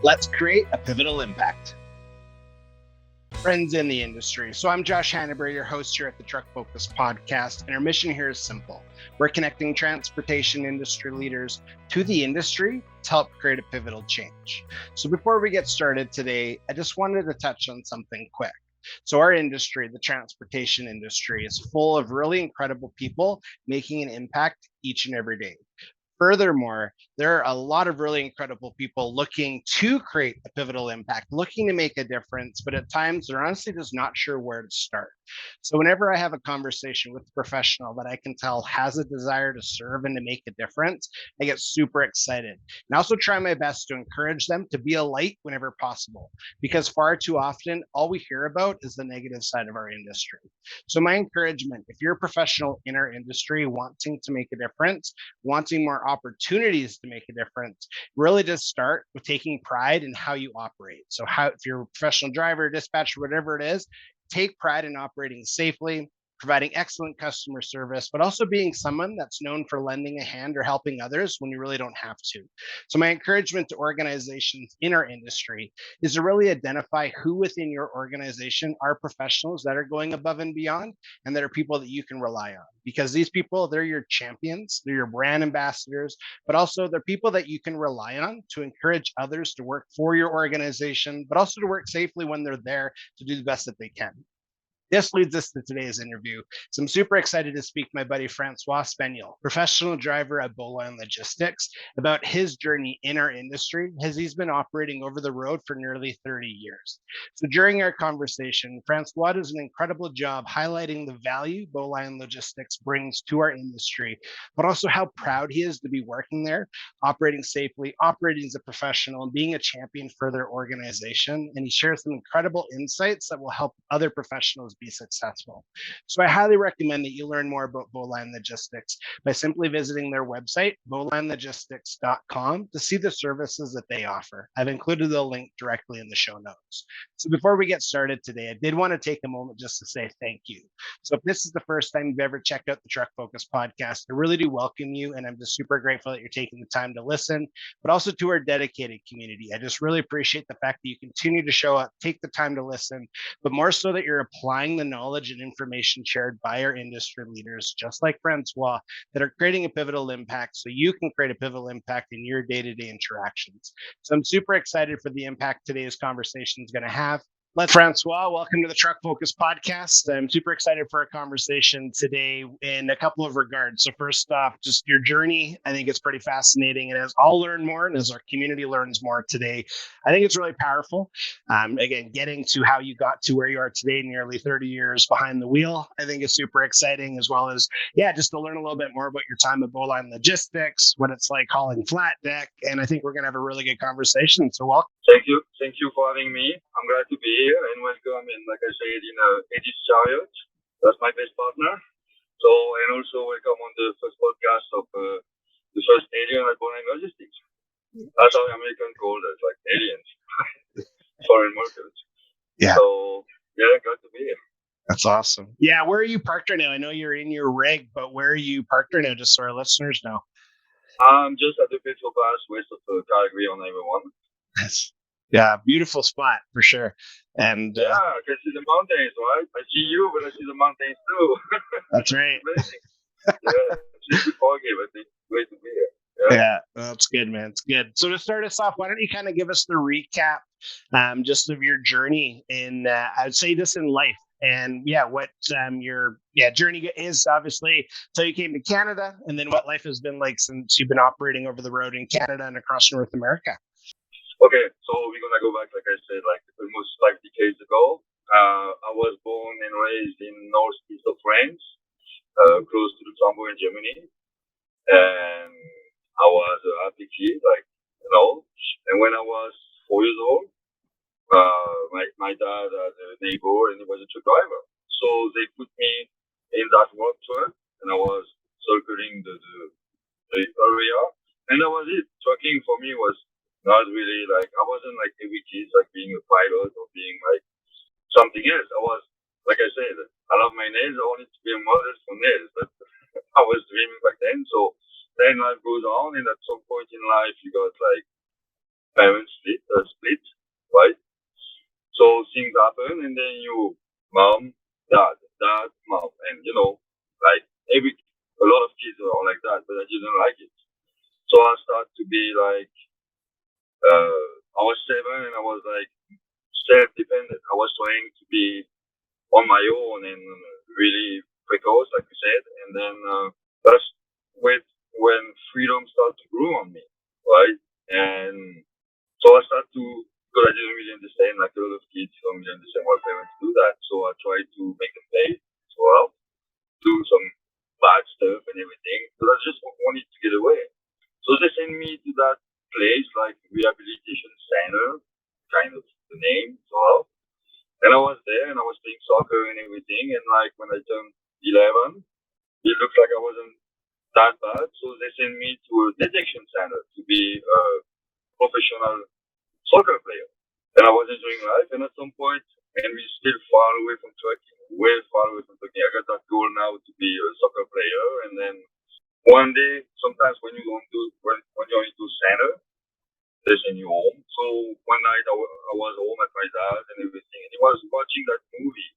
Let's create a pivotal impact. Friends in the industry. So I'm Josh Hannaberry, your host here at the Truck Focus podcast, and our mission here is simple. We're connecting transportation industry leaders to the industry to help create a pivotal change. So before we get started today, I just wanted to touch on something quick. So our industry, the transportation industry, is full of really incredible people making an impact each and every day. Furthermore, there are a lot of really incredible people looking to create a pivotal impact, looking to make a difference, but at times they're honestly just not sure where to start. So, whenever I have a conversation with a professional that I can tell has a desire to serve and to make a difference, I get super excited. And I also try my best to encourage them to be a light whenever possible, because far too often, all we hear about is the negative side of our industry. So, my encouragement, if you're a professional in our industry wanting to make a difference, wanting more opportunities to make a difference, really just start with taking pride in how you operate. So, how if you're a professional driver, dispatcher, whatever it is, take pride in operating safely, providing excellent customer service, but also being someone that's known for lending a hand or helping others when you really don't have to. So, my encouragement to organizations in our industry is to really identify who within your organization are professionals that are going above and beyond and that are people that you can rely on. Because these people, they're your champions, they're your brand ambassadors, but also they're people that you can rely on to encourage others to work for your organization, but also to work safely when they're there to do the best that they can. This leads us to today's interview. So I'm super excited to speak to my buddy Francois Spaniol, professional driver at Bowline Logistics, about his journey in our industry as he's been operating over the road for nearly 30 years. So during our conversation, Francois does an incredible job highlighting the value Bowline Logistics brings to our industry, but also how proud he is to be working there, operating safely, operating as a professional, and being a champion for their organization. And he shares some incredible insights that will help other professionals be successful. So I highly recommend that you learn more about Bowline Logistics by simply visiting their website, bowlinelogistics.com, to see the services that they offer. I've included the link directly in the show notes. So before we get started today, I did want to take a moment just to say thank you. So if this is the first time you've ever checked out the Truck Focus podcast, I really do welcome you, and I'm just super grateful that you're taking the time to listen, but also to our dedicated community. I just really appreciate the fact that you continue to show up, take the time to listen, but more so that you're applying the knowledge and information shared by our industry leaders, just like Francois, that are creating a pivotal impact so you can create a pivotal impact in your day-to-day interactions. So I'm super excited for the impact today's conversation is going to have. Francois, welcome to the Truck Focus podcast. I'm super excited for our conversation today in a couple of regards. So first off, just your journey, I think it's pretty fascinating. And as I'll learn more and as our community learns more today, I think it's really powerful. Again, getting to how you got to where you are today, nearly 30 years behind the wheel, I think is super exciting, as well as, just to learn a little bit more about your time at Bowline Logistics, what it's like hauling flat deck. And I think we're going to have a really good conversation. So welcome. Thank you. Thank you for having me. I'm glad to be here and welcome. And like I said, Edith Chariot, that's my best partner. So, and also welcome on the first podcast of the first alien at Bowline Logistics. That's how American called it, like aliens, foreign workers. Yeah. So, glad to be here. That's awesome. Yeah, where are you parked right now? I know you're in your rig, but where are you parked right now, just so our listeners know? I'm just at the petrol pass west of Calgary on Highway 1. Yes. Yeah, beautiful spot for sure. And I can see the mountains, right? I see you, but I see the mountains too. That's right. It's just foggy, but it's great to be here. Yeah, that's good, man. It's good. So to start us off, why don't you kind of give us the recap just of your journey in, I'd say this in life, and what your journey is, obviously. So you came to Canada, and then what life has been like since you've been operating over the road in Canada and across North America. Okay, so we're gonna go back, like I said, like almost 5 decades ago. I was born and raised in northeast of France, close to Luxembourg in Germany, and I was a happy kid, And when I was 4 years old, my dad had a neighbor, and he was a truck driver. So they put me in that work truck, and I was circling the area, and that was it. Trucking for me was not really I wasn't like every kid, like being a pilot or being like something else. I was, like I said, I love my nails. I wanted to be a model for nails, but I was dreaming back then. So then life goes on, and at some point in life, you got parents split, right? So things happen, and then you, mom, dad, mom, and like every a lot of kids are like that, but I didn't like it. So I started to be like, I was 7, and I was like self-dependent. I was trying to be on my own and really precocious, like you said, and then that's when freedom started to grow on me, right? And so I started to, because I didn't really understand, like a lot of kids don't really understand why parents do that. So I tried to make them pay as well, do some bad stuff and everything. But I just wanted to get away. So they sent me to that place, like rehabilitation center, kind of the name as well. And I was there and I was playing soccer and everything. And like when I turned 11, it looked like I wasn't that bad. So they sent me to a detection center to be a professional soccer player. And I was enjoying life. And at some point, and we're still far away from trucking, way far away from trucking. I got that goal now to be a soccer player. And then one day, sometimes when you don't do, when you're into center, they send you home. So one night I was home at my dad and everything. And he was watching that movie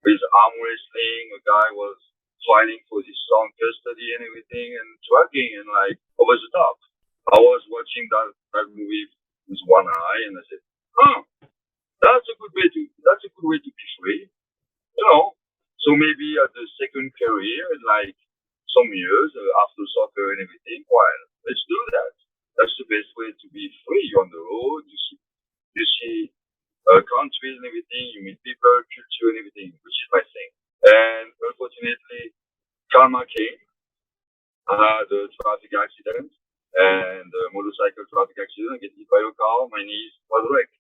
with arm wrestling. A guy was fighting for his son custody and everything and trucking and like over the top. I was watching that movie with one eye and I said, huh, that's a good way to be free, you know. So maybe at the second career, like some years after soccer and everything, well, let's do that. That's the best way to be free. You're on the road, you see countries and everything, you meet people, culture and everything, which is my thing. And unfortunately, karma came. I had a traffic accident and a motorcycle traffic accident. I get hit by a car. My knees was wrecked.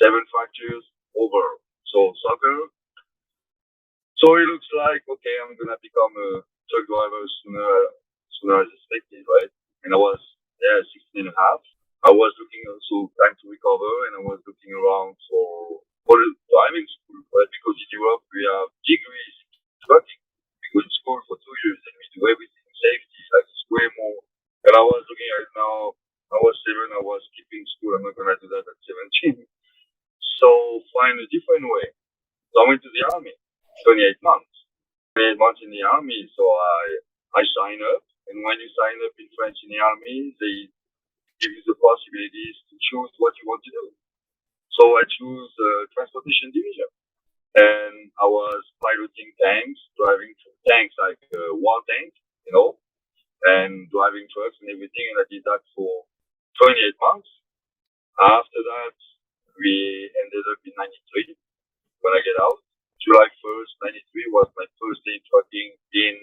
7 fractures over. So soccer. So it looks like, okay, I'm going to become a truck driver sooner as expected, right? And I was there 16 and a half. I was looking also time to recover and I was looking around for the driving school, right? Because in Europe we have degrees in trucking. We go to school for 2 years and we do everything safety, like it's way more. And I was looking at it now, I was 7, I was skipping school, I'm not gonna do that at 17. So find a different way. So I went to the army, 28 months. 28 months in the army, so I signed up. And when you sign up in France in the army, they give you the possibilities to choose what you want to do. So I choose transportation division. And I was piloting tanks, driving tanks like war tank, and driving trucks and everything. And I did that for 28 months. After that, we ended up in 93 when I get out. July 1st, 93 was my first day trucking in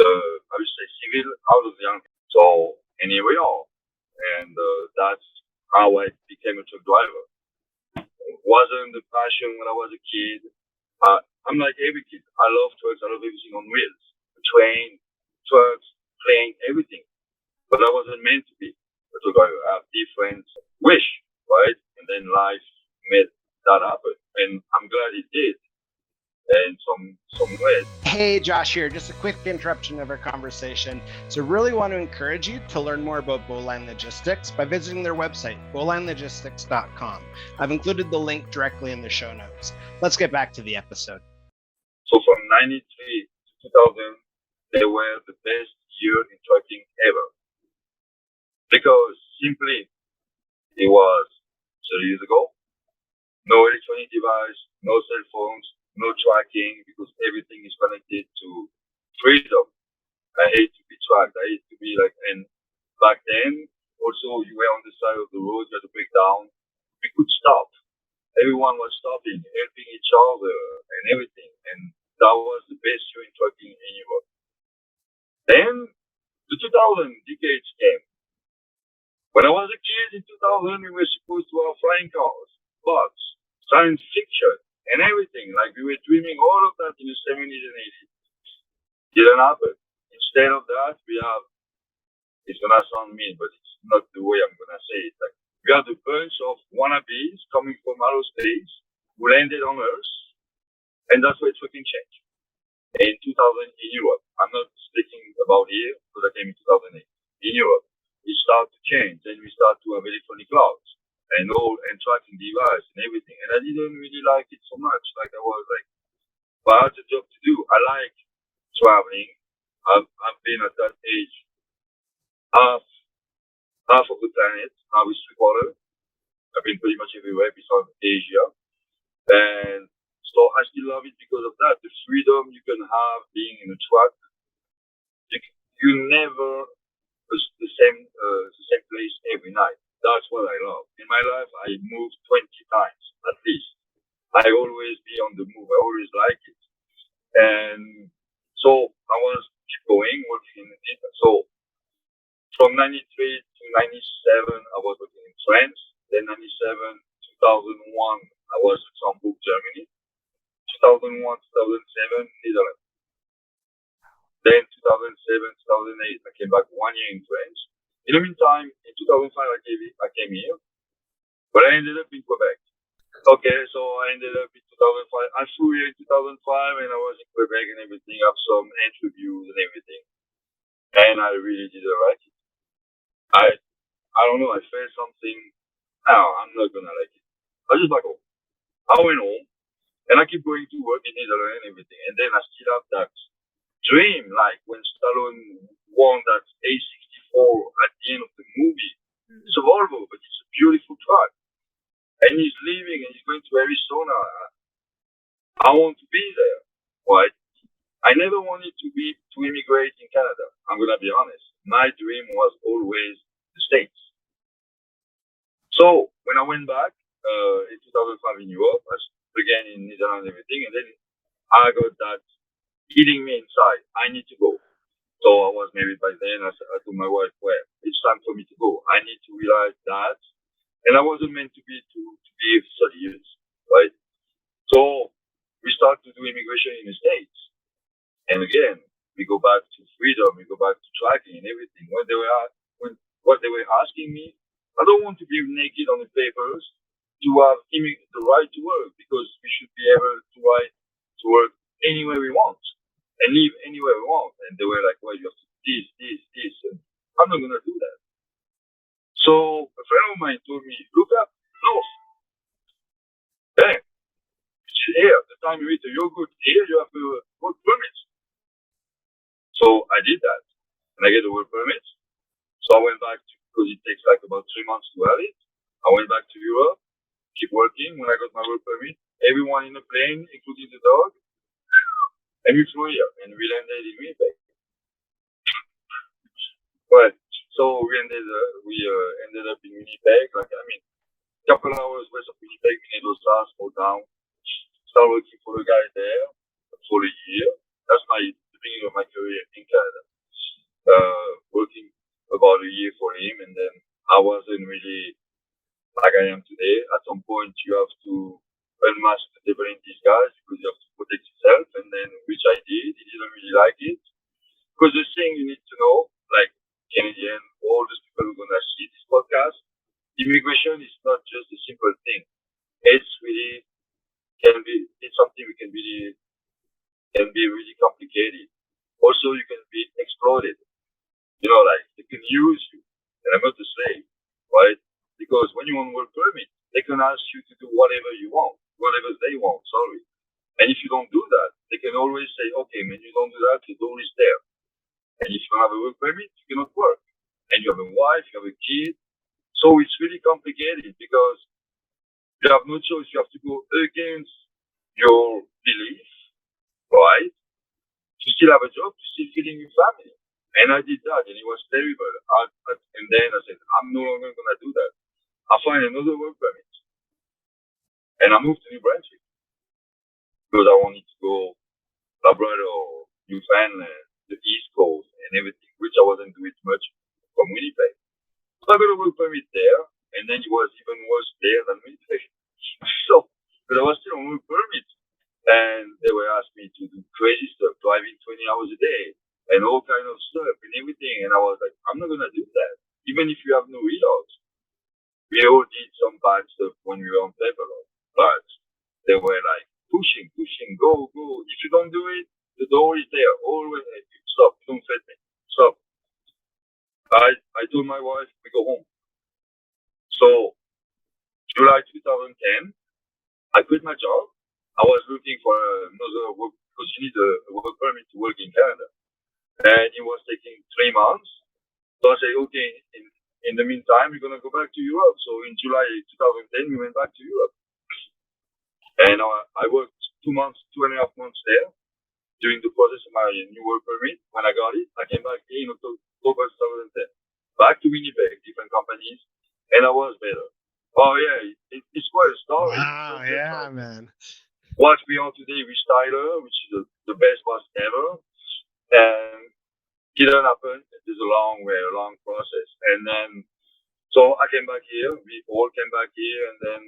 the, I would say, civil out of the army. So, and here we are. And that's how I became a truck driver. It wasn't the passion when I was a kid. I'm like every kid. I love trucks. I love everything on wheels. The train, trucks, plane, everything. But I wasn't meant to be a truck driver. I have different wish, right? And then life made that happen. And I'm glad it did. And some ways. Hey, Josh here. Just a quick interruption of our conversation. So really want to encourage you to learn more about Bowline Logistics by visiting their website, bowlinelogistics.com. I've included the link directly in the show notes. Let's get back to the episode. So from 93 to 2000, they were the best year in trucking ever. Because simply, it was 30 years ago. No electronic device, no cell phones, no tracking, because everything is connected to freedom. I hate to be tracked. I hate to be like, and back then, also, you were on the side of the road, you had to break down. We could stop. Everyone was stopping, helping each other and everything. And that was the best year in trucking in Europe. Then the 2000 decades came. When I was a kid in 2000, we were supposed to have flying cars, boats, science fiction, and everything. Like we were dreaming all of that in the 70s and 80s. Didn't happen. Instead of that, we have, it's going to sound mean, but it's not the way I'm going to say it. Like, we have a bunch of wannabes coming from outer space who landed on Earth, and that's where trucking changed. In 2000 in Europe. I'm not speaking about here because I came in 2008. In Europe. it started to change. Then we start to have electronic clouds and all and tracking device and everything. And I didn't really like it so much. Like I was like, but I had a job to do. I like traveling. I've been at that age half of the planet. Now it's 3/4. I've been pretty much everywhere besides Asia. And so I still love it because of that. The freedom you can have being in a truck. You never the same place every night. That's what I love. In my life, I moved 20 times at least. I always be on the move. I always like it. And so I was keep going, working in it. So from 93 to 97, I was working in France. Then 97, 2001, I was in Hamburg, Germany. 2001, 2007, Netherlands. Then 2007, 2008, I came back 1 year in France. In the meantime, in 2005, I came here, but I ended up in Quebec. Okay, so I ended up in 2005. I flew here in 2005, and I was in Quebec and everything. I have some interviews and everything, and I really didn't like it. I don't know. I felt something. No, I'm not gonna like it. I just like home. I went home, and I keep going to work in Netherlands and everything, and then I still have that dream, like when Stallone won that A64 at the end of the movie. It's a Volvo, but it's a beautiful truck. And he's leaving and he's going to Arizona. I want to be there, right? I never wanted to immigrate in Canada. I'm gonna be honest. My dream was always the States. So when I went back in 2005 in Europe, I began in Netherlands and everything, and then I got that hitting me inside. I need to go. So I was married by then. I told my wife, well, it's time for me to go. I need to realize that. And I wasn't meant to be 30 years, right? So we start to do immigration in the States. And again, we go back to freedom, we go back to tracking and everything. What they were asking me, I don't want to be naked on the papers to have the right to work, because we should be able to work anywhere we want and live anywhere we want. And they were like, well, you have to do this. And I'm not going to do that. So a friend of mine told me, look up north. Hey, here, the time you eat a yogurt, here you have a work permit. So I did that. And I get a work permit. So I went back because it takes like about 3 months to have it. I went back to Europe, keep working. When I got my work permit, everyone in the plane, including the dog, and we flew here, and we landed in Winnipeg. Well, so we ended up in Winnipeg. Like, I mean, couple hours west of Winnipeg, Minnesota, small town. Started working for the guy there for a year. That's the beginning of my career in Canada. Working about a year for him, and then I wasn't really like I am today. At some point, you have to unmask the devil in disguise because you have to protect yourself, and then which I did. He didn't really like it. Because the thing you need to know, like Canadian, all those people who are gonna see this podcast, immigration is not just a simple thing. It's something we can be really complicated. Also, you can be exploited. You know, like they can use you. And I'm not a slave, right? Because when you want work permit, they can ask you to do whatever you want, whatever they want. Sorry. And if you don't do that, they can always say, okay, man, you don't do that, the door is there. And if you don't have a work permit, you cannot work. And you have a wife, you have a kid. So it's really complicated because you have no choice. You have to go against your belief, right? To still have a job, to still feeding your family. And I did that, and it was terrible. And then I said, I'm no longer going to do that. I find another work permit. And I moved to New Brunswick because I wanted to go Labrador, Newfoundland, the East Coast, and everything, which I wasn't doing much from Winnipeg. So I got a work permit there, and then it was even worse there than Winnipeg. So, but I was still on work permit, and they were asking me to do crazy stuff, driving 20 hours a day, and all kind of stuff and everything. And I was like, I'm not gonna do that, even if you have no reloads. We all did some bad stuff when we were on paper, but they were like pushing, go. If you don't do it, the door is there. Always stop. Don't fit me. Stop. I told my wife we go home. So July 2010, I quit my job. I was looking for another work because you need a work permit to work in Canada, and it was taking 3 months. So I said, okay, in the meantime, we're gonna go back to Europe. So in July 2010, we went back to Europe, and I worked 2 months, 2.5 months there during the process of my new work permit. When I got it, I came back here in October 2010, back to Winnipeg, different companies, and I was better. Oh yeah, it's quite a story. Wow, yeah, man. What we are today with Tyler, which is the best boss ever, and it didn't happen. It is a long way, a long process, and then so I came back here. We all came back here, and then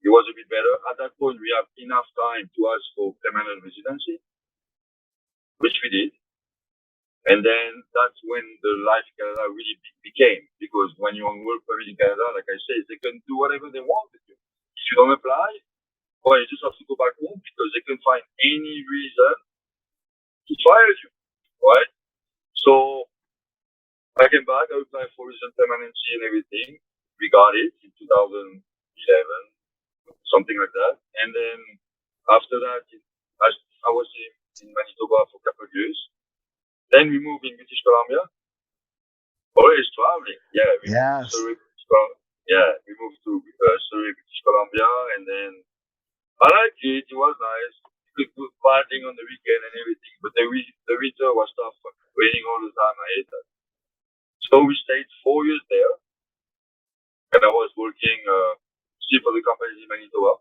it was a bit better. At that point, we have enough time to ask for permanent residency, which we did. And then that's when the life in Canada really became, because when you're on work permit in Canada, like I said, they can do whatever they want with you. If you don't apply, well, you just have to go back home because they can find any reason to fire you, right? So I came back, I applied for resident permanency and everything. We got it in 2011, something like that. And then after that, I was in Manitoba for a couple of years. Then we moved in British Columbia. Always traveling. Yeah, we Yes. moved to Surrey, British Columbia. Yeah, we moved to Surrey, British Columbia, and then I liked it. It was nice. You could do partying on the weekend and everything, but the winter was tough. Raining all the time. I hate that. So we stayed 4 years there, and I was working still for the companies in Manitoba,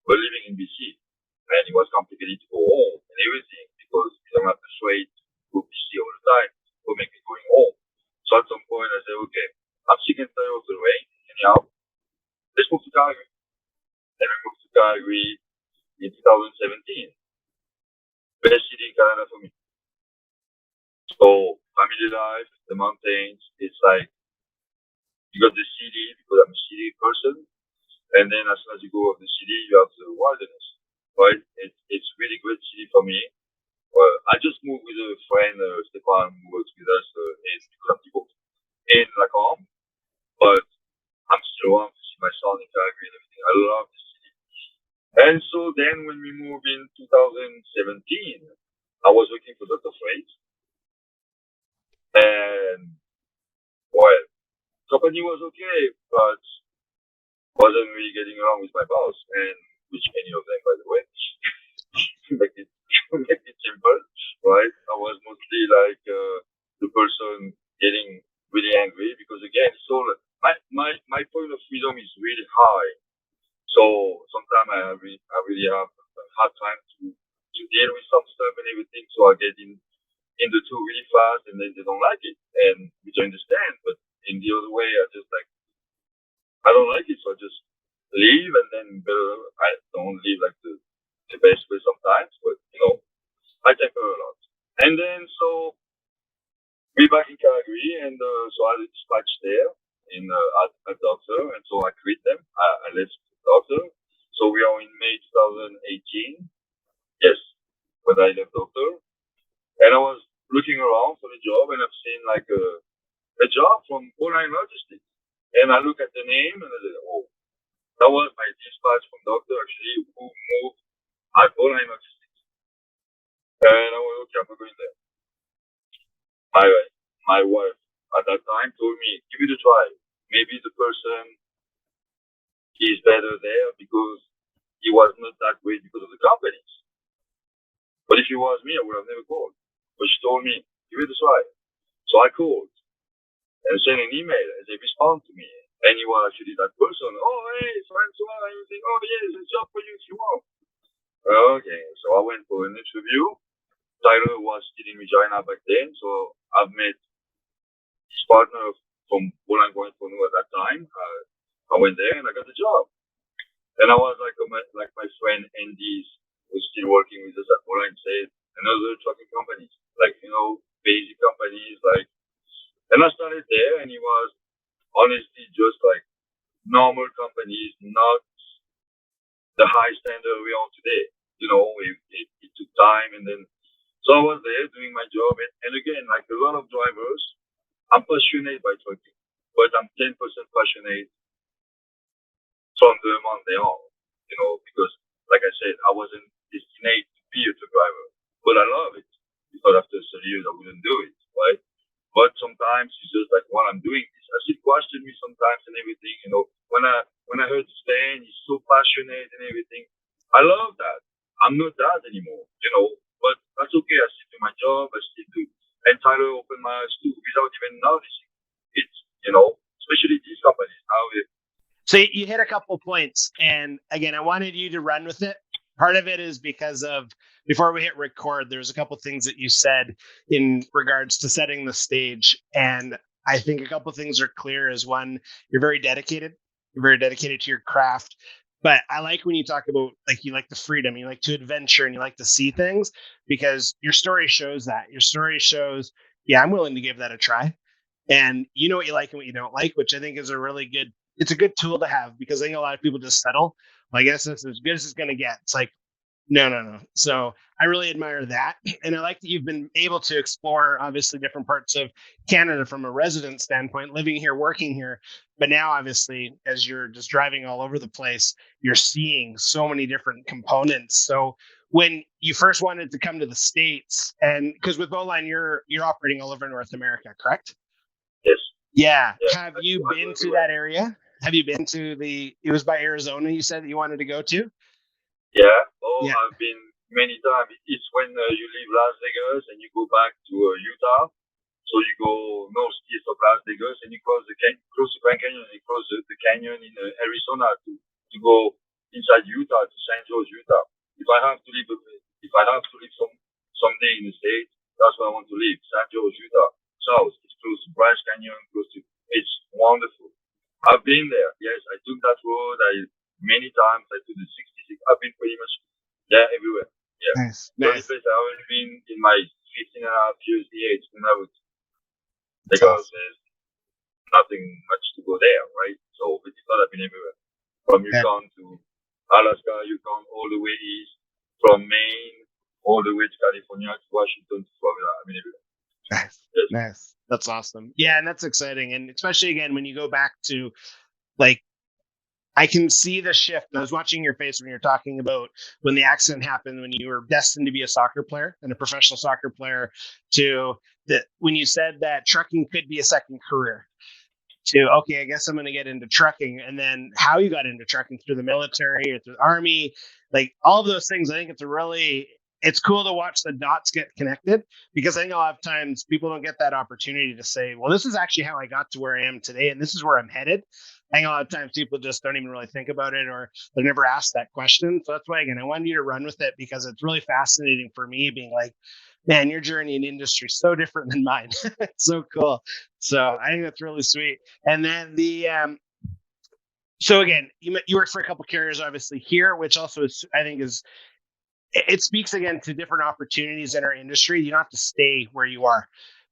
but living in BC, and it was complicated to go home and everything because we don't have the freight to go BC all the time. It would make me going home. So at some point I said, okay, I'm sick and tired of the rain. Anyhow, let's move to Calgary. Then we moved to Calgary in 2017. Best city in Canada for me. So family life, the mountains, it's like you got the city because I'm a city person, and then as soon as you go off the city, you have the wilderness, right? It's really great city for me. Well, I just moved with a friend, Stefan, who works with us in Colombia, in Lacombe, but I'm still around to see my son in Calgary and everything. I love the city. And so then when we moved in 2017, I was working for Dr. Freight, and well, company was okay, but wasn't really getting along with my boss, and which many of them, by the way, to make it simple, right? I was mostly like the person getting really angry because again, so my point of freedom is really high. So sometimes I really have a hard time to deal with some stuff and everything. So I get in the two really fast, and then they don't like it, and which I understand. But in the other way, I don't like it, so I just leave, and then I don't leave like the best way sometimes, but I temper a lot. And then so we back in Calgary, and so I dispatched there in at Doctor, and so I quit them. I left Doctor. So we are in May 2018. Yes, when I left Doctor, and I was looking around for the job, and I've seen like a job from Bowline Logistics, and I look at the name, and I said, oh, that was my dispatch from Doctor actually who moved at Bowline Logistics, and I went, okay, I'm not going there. My my wife at that time told me, give it a try. Maybe the person is better there because he was not that great because of the companies. But if it was me, I would have never called. But she told me, give it a try. So I called and sent an email, and they respond to me. And he was actually that person. Oh, hey, Francois, everything. Oh, yeah, there's a job for you if you want. Okay, so I went for an interview. Tyler was still in Regina back then, so I've met his partner from Bowline at that time. I went there and I got the job. And I was like my friend Andy's was still working with us at Bowline said, another trucking companies, like basic companies, like. And I started there, and it was honestly just like normal companies, not the high standard we are today. It took time, and then so I was there doing my job, and again, like a lot of drivers, I'm passionate by trucking, but I'm 10% passionate from the Monday on, because like I said, I wasn't destined to be a truck driver, but I love it. Because after 30 years, I wouldn't do it, right? But sometimes it's just like while I'm doing this, I still question me sometimes and everything. When I heard Stan, he's so passionate and everything. I love that. I'm not that anymore, But that's okay. I still do my job. I still do. And Tyler opened my eyes too, without even noticing it. Especially these companies now. So you hit a couple points, and again, I wanted you to run with it. Part of it is because of before we hit record, there's a couple things that you said in regards to setting the stage, and I think a couple things are clear. Is one, you're very dedicated. You're very dedicated to your craft. But I like when you talk about you like the freedom, you like to adventure, and you like to see things because your story shows that. Your story shows, yeah, I'm willing to give that a try. And you know what you like and what you don't like, which I think is it's a good tool to have because I think a lot of people just settle. Well, I guess this is as good as it's going to get. It's like, no. So I really admire that. And I like that you've been able to explore obviously different parts of Canada from a resident standpoint, living here, working here. But now, obviously, as you're just driving all over the place, you're seeing so many different components. So when you first wanted to come to the States, and because with Bowline, you're operating all over North America, correct? Yes. Yeah. Have you been to that area? Have you been to it was by Arizona you said that you wanted to go to? Yeah. Yeah. I've been many times. It's when you leave Las Vegas and you go back to Utah. So you go northeast of Las Vegas and you cross the Grand Canyon and you cross the canyon in Arizona to go inside Utah to St. George, Utah. If I have to live someday in the States, that's where I want to live. St. George, Utah. South. It's close to Bryce Canyon. It's wonderful. I've been there. Yes, I took that road. Many times I took the 66. I've been pretty much there everywhere. Yeah. Nice. The only place I haven't been in my 15 and a half years here is Nunavut. Because there's nothing much to go there, right? So it's not I've been everywhere. From Yukon to Alaska, Yukon, all the way east, from Maine, all the way to California, to Washington, to Florida. I mean everywhere. Nice. Yes. Nice. That's awesome. Yeah, and that's exciting. And especially again, when you go back to I can see the shift. I was watching your face when you're talking about when the accident happened, when you were destined to be a soccer player and a professional soccer player, to when you said that trucking could be a second career. To okay, I guess I'm going to get into trucking, and then how you got into trucking through the military or through the army, all of those things. I think it's cool to watch the dots get connected because I think a lot of times people don't get that opportunity to say, well, this is actually how I got to where I am today, and this is where I'm headed. I think a lot of times people just don't even really think about it or they're never asked that question. So that's why, again, I wanted you to run with it because it's really fascinating for me being like, man, your journey in industry is so different than mine. It's so cool. So I think that's really sweet. And then so again, you worked for a couple carriers, obviously here, which also is, I think it speaks again to different opportunities in our industry. You don't have to stay where you are.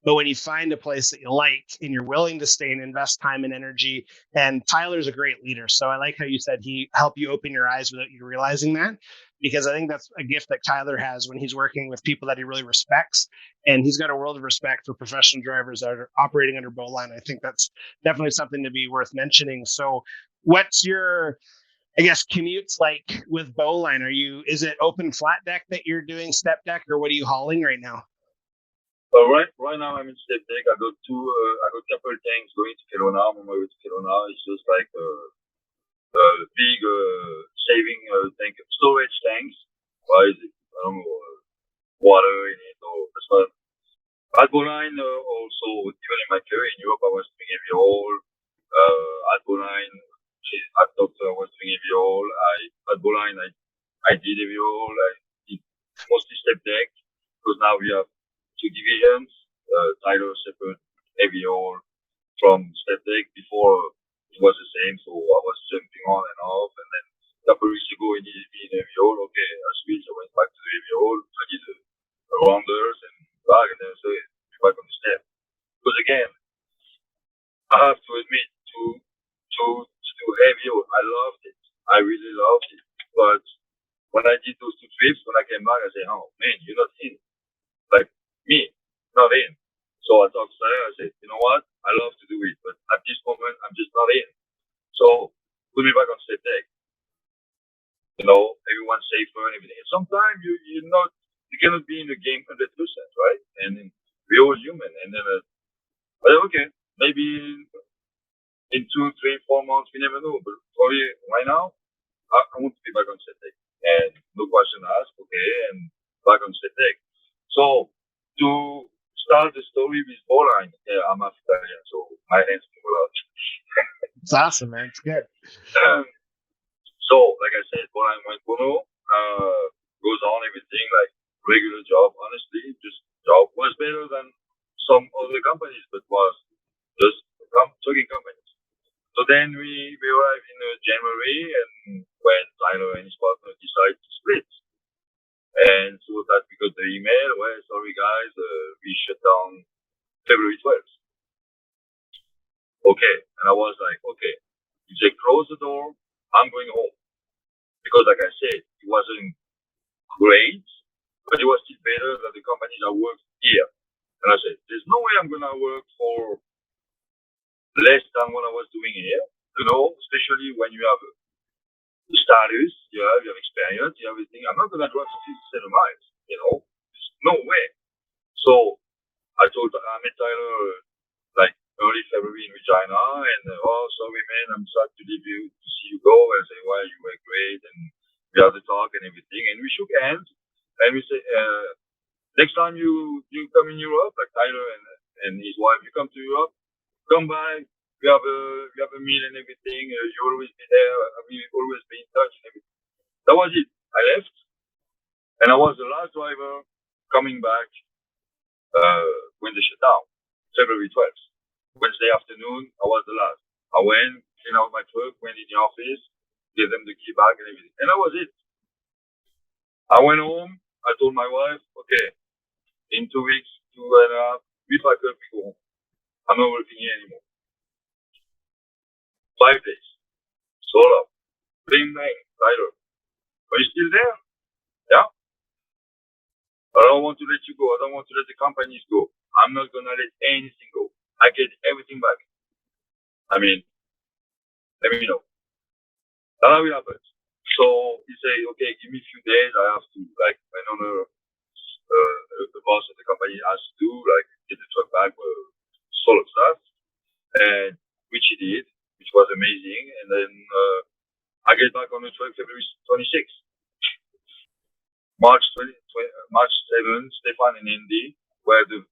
But when you find a place that you like and you're willing to stay and invest time and energy, and Tyler's a great leader. So I like how you said he helped you open your eyes without you realizing that, because I think that's a gift that Tyler has when he's working with people that he really respects. And he's got a world of respect for professional drivers that are operating under Bowline. I think that's definitely something to be worth mentioning. So what's your commutes like with Bowline? Is it open flat deck that you're doing, step deck, or what are you hauling right now? Right now I'm in step deck. I got a couple of tanks going to Kelowna. I'm on my way to Kelowna. It's just like a big saving tank, storage tanks. Why is it? I don't know, water in it or that's not. At Bowline, also, even in my career in Europe, I was doing heavy haul. At Bowline, at Doctor, I was doing heavy haul. At Bowline, I did heavy haul. I did mostly step deck because now we have two divisions. Tyler separate heavy haul from step deck. Before it was the same, so I was jumping on and off. And then a couple of weeks ago, he needed me in heavy haul. Okay, I switched. I went back to the heavy haul. I did the rounders and back, and then so back on the step. Because again, I have to admit to do heavy haul, I loved it. I really loved it. But when I did those two trips, when I came back, I said, "Oh man, you're not in." Like me, not in. So I talked to Tyler. I said, you know what? I love to do it, but at this moment, I'm just not in. So put me back on state tech. Everyone's safer and everything. And sometimes you cannot be in the game 100%, right? And we're all human. And then, okay, maybe in 2, 3, 4 months, we never know. But for me, right now, I want to be back on state tech. And no question asked, okay, and back on state tech. So to start the story with Bowline, I'm Italian, so my hands move a lot. It's awesome, man. It's good. So, like I said, Bowline 1.0 goes on everything like regular job. Honestly, just job was better than some other companies, but was just talking companies. So then we arrived in January, and when Tyler and his partner decided to split. And so that we got the email, well, sorry guys, we shut down February 12th. Okay. And I was like, okay, if they close the door, I'm going home. Because like I said, it wasn't great, but it was still better than the companies I worked here. And I said, there's no way I'm going to work for less than what I was doing here, especially when you have the status, you have experience, you have everything. I'm not going to drive for 57 miles, there's no way. So I met Tyler like early February in Regina, and sorry man, I'm sad to leave you, to see you go. And I say, well, you were great, and we had the talk and everything, and we shook hands, and we say, next time you come in Europe, like Tyler and his wife, you come to Europe, come by. We have a meal and everything. You always be there. We always be in touch and everything. That was it. I left, and I was the last driver coming back when they shut down, February 12th. Wednesday afternoon, I was the last. I went, cleaned out my truck, went in the office, gave them the key back and everything. And that was it. I went home. I told my wife, okay, in 2 weeks, 2.5, we pack up, we go home. I'm not working here anymore. 5 days. Solo. Bring bang, Tyler. Are you still there? Yeah. I don't want to let you go. I don't want to let the companies go. I'm not going to let anything go. I get everything back. I mean, let me know. That's how it happens. So he say, okay, give me a few days. I have to, like, another, the boss of the company has to do, like, get the truck back, solo stuff. And which he did, which was amazing. And then I get back on the truck February 26th. March 7th, Stefan and Andy were the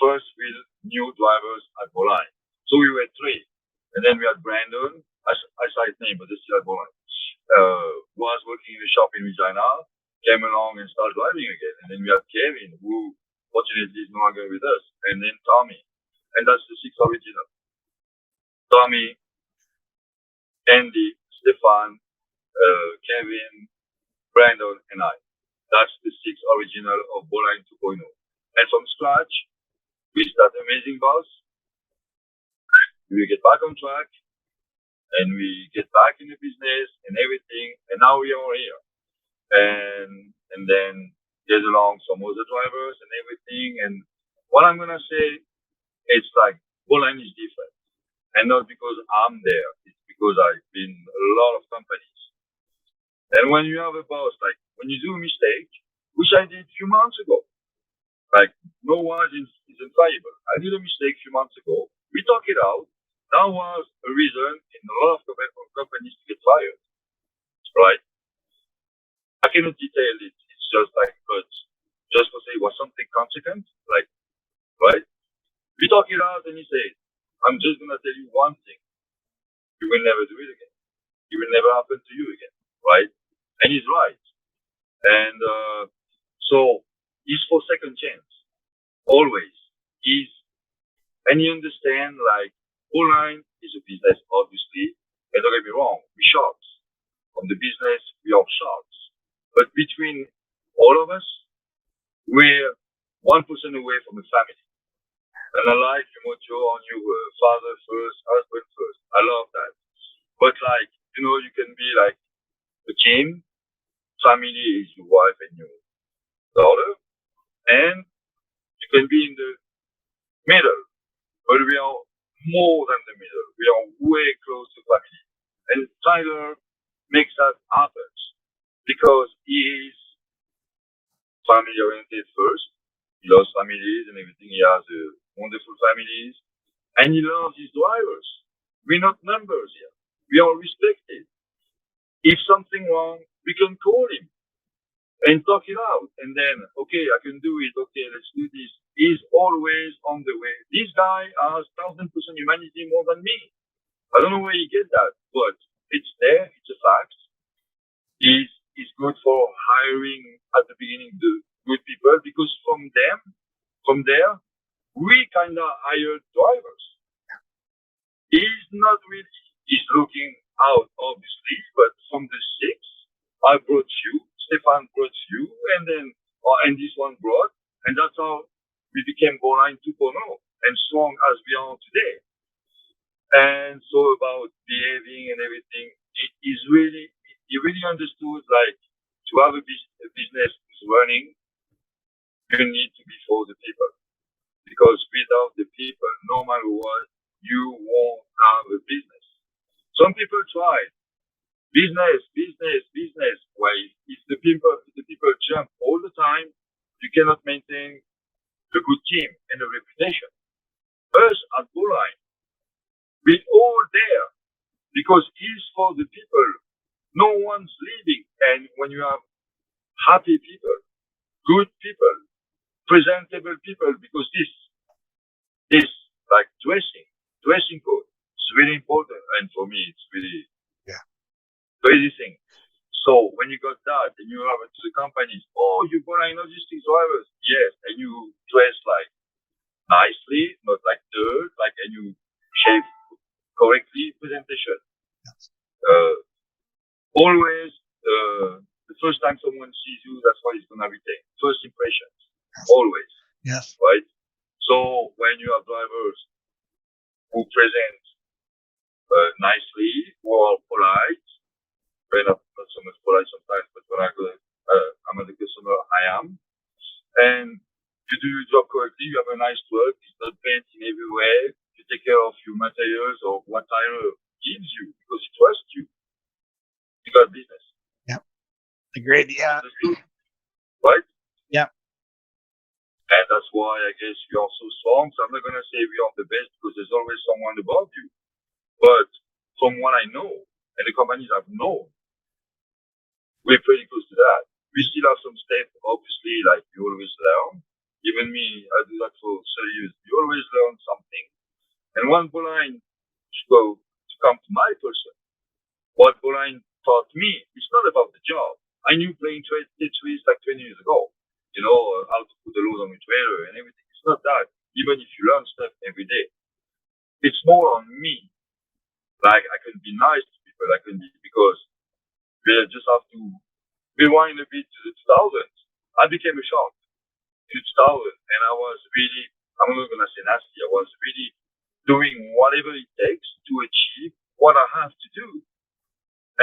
first real new drivers at Bowline. So we were 3. And then we had Brandon, I saw his name, but they still at Bowline, was working in the shop in Regina, came along and started driving again. And then we had Kevin, who fortunately is no longer with us. And then Tommy. And that's the 6 original. Tommy, Andy, Stefan, Kevin, Brandon, and I. That's the 6 original of Bowline 2.0. And from scratch, we start amazing boss. We get back on track, and we get back in the business and everything. And now we are here. And then there's along some other drivers and everything. And what I'm gonna say, it's like Bowline is different, and not because I'm there. It's because I've been a lot of companies. And when you have a boss, like when you do a mistake, which I did a few months ago, like no one is infallible. I did a mistake a few months ago. We talk it out. That was a reason in a lot of companies to get fired, right? I cannot detail it. It's just like, but just to say it was something consequent, like, right? We talk it out and he said, I'm just going to tell you one thing. You will never do it again. It will never happen to you again, right? And he's right. And so he's for second chance. Always. And you understand, like, Bowline is a business, obviously. And don't get me wrong, we're sharks. From the business, we are sharks. But between all of us, we're 1% away from a family. And I like your motto on you, father first, husband first. I love that. But like, you can be like a team. Family is your wife and your daughter. And you can be in the middle, but we are more than the middle. We are way close to family. And Tyler makes that happen because he is family oriented first. He loves families and everything. He has wonderful families. And he loves his drivers. We're not numbers here. We are respected. If something wrong, we can call him and talk it out. And then, okay, I can do it. Okay, let's do this. He's always on the way. This guy has 1,000% humanity more than me. I don't know where he gets that, but it's there. It's a fact. He's good for hiring at the beginning the good people because from there, we kind of hired drivers. He's not really, he's looking out, obviously, but from the six, I brought you, Stefan brought you, and this one brought, and that's how we became Bowline 2.0 and strong as we are today. And so about behaving and everything, he really understood like to have a business running, you need to be for the people. Because without the people, no matter what, you won't have a business. Some people try business. Well, if the people jump all the time, you cannot maintain a good team and a reputation. Us at Bowline, we all there because it's for the people. No one's leaving. And when you have happy people, good people, presentable people, because this like dressing code, it's really important. And for me, it's really crazy thing. So when you got that and you have it to the companies, oh, you Bowline Logistics drivers, yes, and you dress like nicely, not like dirt, like, and you shave correctly, presentation. Yes. Always the first time someone sees you, that's what it's gonna retain. First impressions, always. Yes. Right. So when you have drivers who present nicely, who are polite, not so much polite sometimes, but when I'm at the customer, I am. And you do your job correctly, you have a nice work, it's not painting everywhere, you take care of your materials or what Tyler gives you because he trusts you. You got business. Yeah. Agreed. Yeah. Right? Yeah. And that's why I guess we are so strong. So I'm not going to say we are the best because there's always someone above you. But from what I know, and the companies I've known, we're pretty close to that. We still have some steps, obviously, like you always learn. Even me, I do that for 30 years. You always learn something. And one Bowline to come to my person, what Bowline taught me, it's not about the job. I knew playing Tetris like 20 years ago. You know, how to put the load on the trailer and everything. It's not that. Even if you learn stuff every day. It's more on me. Like, I can be nice to people. I can be, because we just have to rewind a bit to the 2000s. I became a shark in 2000, and I was really, I'm not going to say nasty, I was really doing whatever it takes to achieve what I have to do.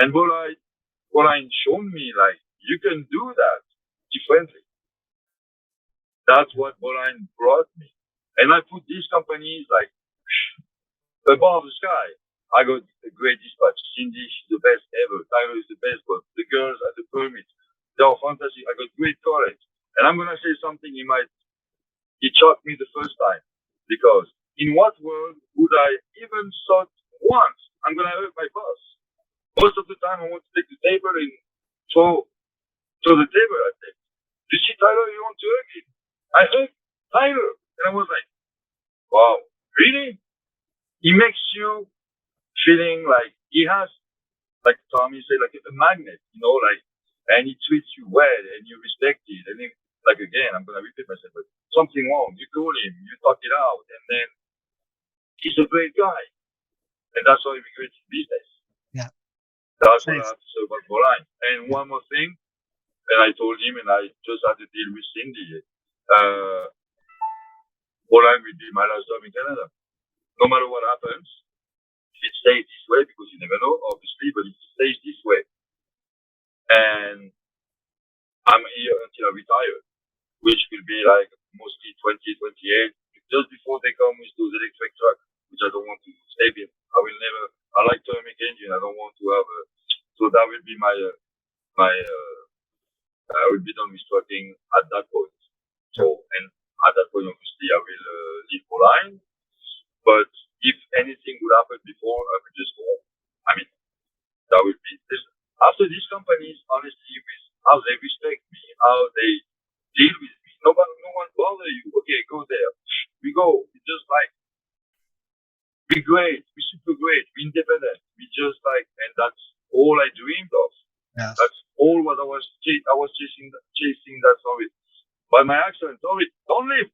And Bowline shown me, like, you can do that differently. That's what Bowline brought me. And I put these companies, like, above the sky. I got a great dispatch. Cindy, she's the best ever. Tyler is the best, but the girls at the permit, they are fantastic. I got great college. And I'm going to say something he shocked me the first time. Because in what world would I even thought once I'm going to hurt my boss? Most of the time I want to take the table and throw the table at them. You see, Tyler, you want to hurt him? I hurt Tyler. And I was like, wow, really? He makes you feeling like he has, like Tommy said, like a magnet, you know, like, and he treats you well and you respect it. And then, like, again, I'm going to repeat myself, but something wrong, you call him, you talk it out, and then he's a great guy. And that's why we create business. Yeah. That's what I have to say about Bowline. And one more thing, and I told him, and I just had to deal with Cindy, Bowline will be my last job in Canada. No matter what happens, it stays this way, because you never know, obviously, but it stays this way. And I'm here until I retire, which will be like mostly 2028, just before they come with those electric trucks, which I don't want to stay in. I will never. I like thermic engine. I don't want to have a. So that will be my. I will be done with trucking at that point. So and at that point, obviously, I will leave Bowline. But if anything would happen before, I would just go home. I mean, that would be this. After these companies, honestly, with how they respect me, how they deal with me, no one bother you. Okay, go there. We go. We just like be great. We super great. We independent. We just like, and that's all I dreamed of. Yes. That's all what I was chasing that sorry. But my accent, sorry, don't leave.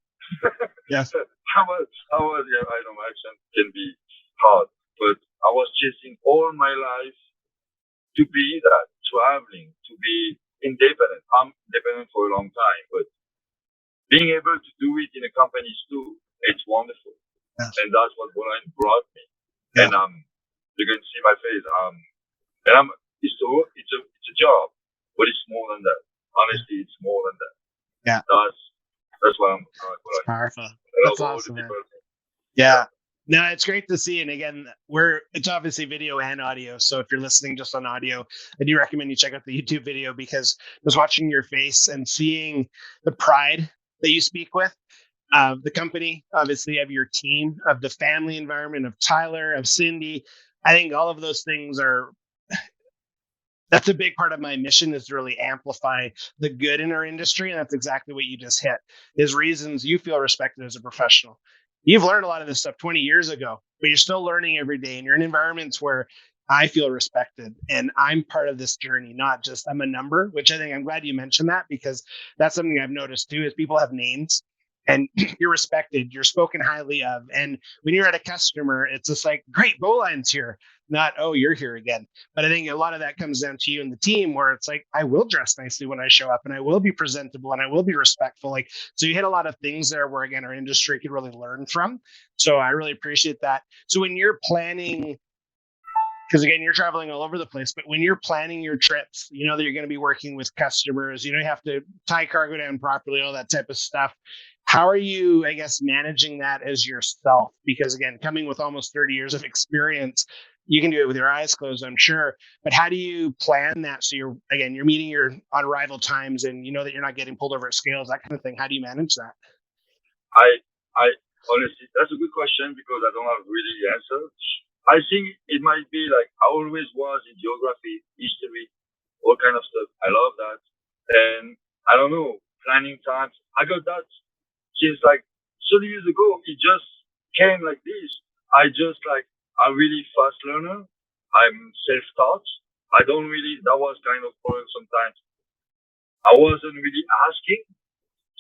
Yes. I was, yeah, I know my accent can be hard, but I was chasing all my life to be that, traveling, to be independent. I'm independent for a long time, but being able to do it in a company too, it's wonderful. Yes. And that's what Bowline brought me. Yeah. And you can see my face. And it's a job, but it's more than that. Honestly, it's more than that. Yeah. That's why I'm It's powerful. That's awesome, man. Yeah. No, it's great to see. And again, it's obviously video and audio. So if you're listening just on audio, I do recommend you check out the YouTube video, because just watching your face and seeing the pride that you speak with of the company, obviously of your team, of the family environment, of Tyler, of Cindy, I think all of those things that's a big part of my mission, is to really amplify the good in our industry. And that's exactly what you just hit, is reasons you feel respected as a professional. You've learned a lot of this stuff 20 years ago, but you're still learning every day. And you're in environments where I feel respected and I'm part of this journey, not just I'm a number, which I think I'm glad you mentioned that, because that's something I've noticed too, is people have names and you're respected, you're spoken highly of. And when you're at a customer, it's just like, great, Bowline's here. Not, oh, you're here again. But I think a lot of that comes down to you and the team, where it's like, I will dress nicely when I show up, and I will be presentable, and I will be respectful. Like, so you hit a lot of things there where, again, our industry could really learn from. So I really appreciate that. So when you're planning, because again, you're traveling all over the place, but when you're planning your trips, you know that you're going to be working with customers, you have to tie cargo down properly, all that type of stuff. How are you, I guess, managing that as yourself? Because again, coming with almost 30 years of experience, you can do it with your eyes closed, I'm sure. But how do you plan that? So you're meeting your on arrival times, and you know that you're not getting pulled over at scales, that kind of thing. How do you manage that? I honestly, that's a good question, because I don't have really the answer. I think it might be like I always was in geography, history, all kind of stuff. I love that. And I don't know, planning times. I got that since like 30 years ago. It just came like this. I'm really fast learner. I'm self-taught. That was kind of problem sometimes. I wasn't really asking.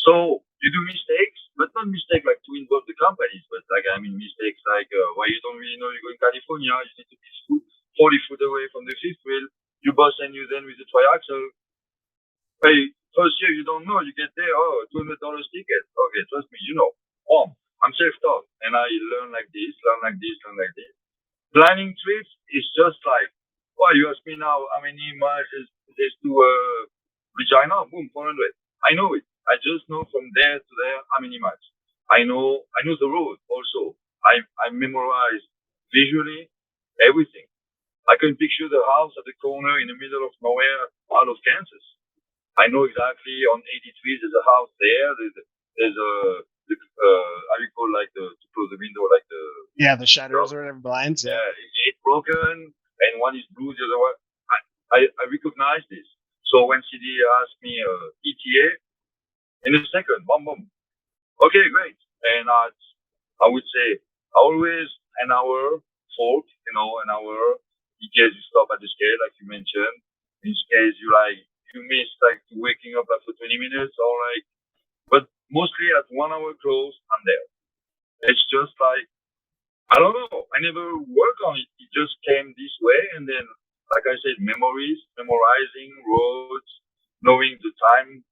So you do mistakes, but not mistakes like to involve the companies, but mistakes like why you don't really know you go in California, you need to be 40 foot away from the fifth wheel, you bust and you then with the triaxle. Hey, first year you don't know, you get there, $200 ticket. Okay, trust me, I'm self-taught, and I learn like this. Planning trips is just like, you ask me now how many miles is to Regina, boom, 400. I know it. I just know from there to there how many miles. I know the road also. I memorize visually everything. I can picture the house at the corner in the middle of nowhere out of Kansas. I know exactly on 83 there's a house there. There's a how you call to close the window the shutters or whatever, blinds. Yeah, it's broken and one is blue, the other one. I recognize this. So when CD asked me ETA, in a second, boom, boom. Okay, great. And I would say always an hour fork, an hour in case you stop at the scale, like you mentioned. In case you miss waking up for 20 minutes or but mostly at 1 hour close, I'm there. It's just I don't know. I never worked on it. It just came this way. And then, like I said, memorizing roads, knowing the time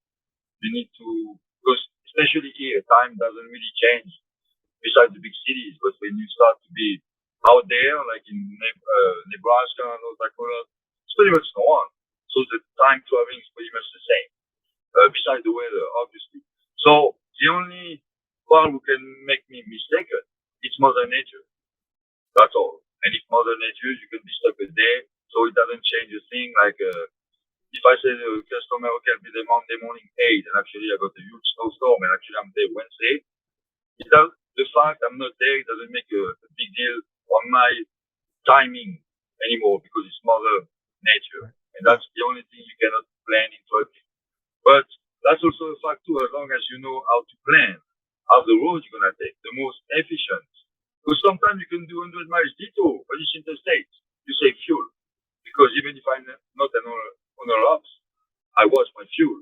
you need to, because especially here, time doesn't really change besides the big cities. But when you start to be out there, like in Nebraska and North Dakota, it's pretty much no one. So the time traveling is pretty much the same, besides the weather, obviously. So the only part who can make me mistaken. It's Mother Nature. That's all. And if Mother Nature, you can be stuck a day, so it doesn't change a thing. Like if I say the customer, okay, I'll be there Monday morning 8, and actually I got a huge snowstorm, and actually I'm there Wednesday, the fact I'm not there, it doesn't make a big deal on my timing anymore, because it's Mother Nature. And that's the only thing you cannot plan in trucking. But that's also a fact too, as long as you know how to plan, how the road you're going to take, the most efficient. Because sometimes you can do 100 miles detour, but it's interstate. You save fuel. Because even if I'm not an owner ops, I watch my fuel.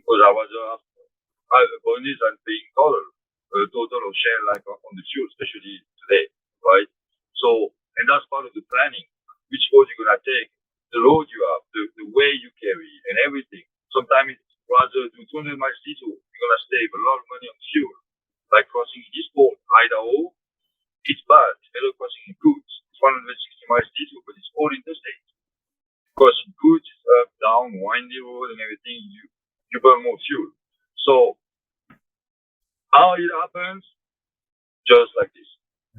Because I was a bonus and paying total of share like on the fuel, especially today, right? So, and that's part of the planning. Which road you're going to take, the load you have, the way you carry, and everything. Sometimes it's rather do 200 miles detour, you're going to save a lot of money on fuel. Like crossing this port, Idaho, it's bad. It's better crossing in goods. It's 160 miles detour, but it's all interstate. Crossing goods, it's up, down, windy road, and everything. You burn more fuel. So how it happens, just like this.